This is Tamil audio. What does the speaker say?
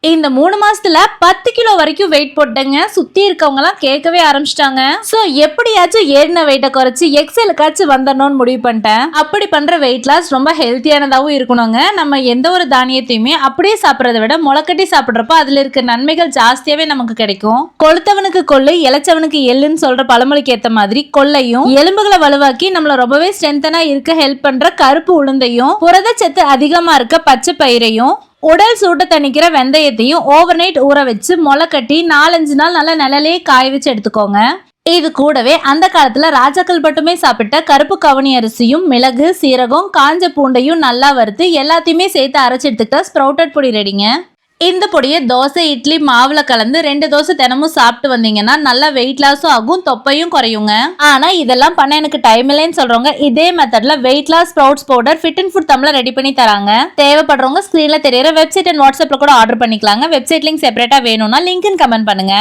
இந்த 3 மாசத்துல 10 கிலோ வரைக்கும் வெயிட் போட்டேங்க. சுத்தி இருக்கவங்க எல்லாம் கேட்கவே ஆரம்பிச்சிட்டாங்க. சோ எப்படியாச்சும் ஏறின வெயிட்ட குறைச்சு எக்ஸலுக்காச்சும் வந்துடணும்னு முடிவு பண்ணிட்டேன். அப்படி பண்ற வெயிட் லாஸ் ரொம்ப ஹெல்த்தியானதாவும் இருக்கணுங்க. நம்ம எந்த ஒரு தானியத்தையுமே அப்படியே சாப்பிடறத விட முளைக்கட்டி சாப்பிடுறப்ப அதுல இருக்க நன்மைகள் ஜாஸ்தியாவே நமக்கு கிடைக்கும். கொளுத்தவனுக்கு கொள்ளு இளைச்சவனுக்கு எள்ளுன்னு சொல்ற பழமொழிக்கு ஏத்த மாதிரி கொள்ளையும் எலும்புகளை வலுவாக்கி நம்மள ரொம்பவே ஸ்ட்ரென்தனா இருக்க ஹெல்ப் பண்ற கருப்பு உளுந்தையும் புரதச்சத்து அதிகமா இருக்க பச்சை பயிரையும் உடல் சூட்டை தணிக்கிற வெந்தயத்தையும் ஓவர் நைட் ஊற வச்சு முளை கட்டி 4-5 நாள் நல்லா நிழலே காய வச்சு எடுத்துக்கோங்க. இது கூடவே அந்த காலத்துல ராஜாக்கள் மட்டுமே சாப்பிட்ட கருப்பு கவனி அரிசியும் மிளகு சீரகம் காஞ்ச பூண்டையும் நல்லா வறுத்து எல்லாத்தையுமே சேர்த்து அரைச்சு எடுத்துக்கிட்டா ஸ்ப்ரவுட்டட் பொடி ரெடிங்க. இந்த பொடியை தோசை இட்லி மாவுல கலந்து 2 தோசை தினமும் சாப்பிட்டு வந்தீங்கன்னா நல்லா வெயிட் லாஸும் ஆகும், தொப்பையும் குறையுங்க. ஆனா இதெல்லாம் பண்ண எனக்கு டைம் இல்லைன்னு சொல்றவங்க இதே மெத்தட்ல weight loss sprouts powder fit and food தமிழ்ல ரெடி பண்ணி தராங்க. தேவைப்படுறவங்க ஸ்கிரீன்ல தெரியற வெப்சைட் அண்ட் வாட்ஸ்அப்ல கூட ஆர்டர் பண்ணிக்கலாங்க. வெப்சைட் லிங்க் செப்பரேட்டா வேணும்னா லிங்க் கமெண்ட் பண்ணுங்க.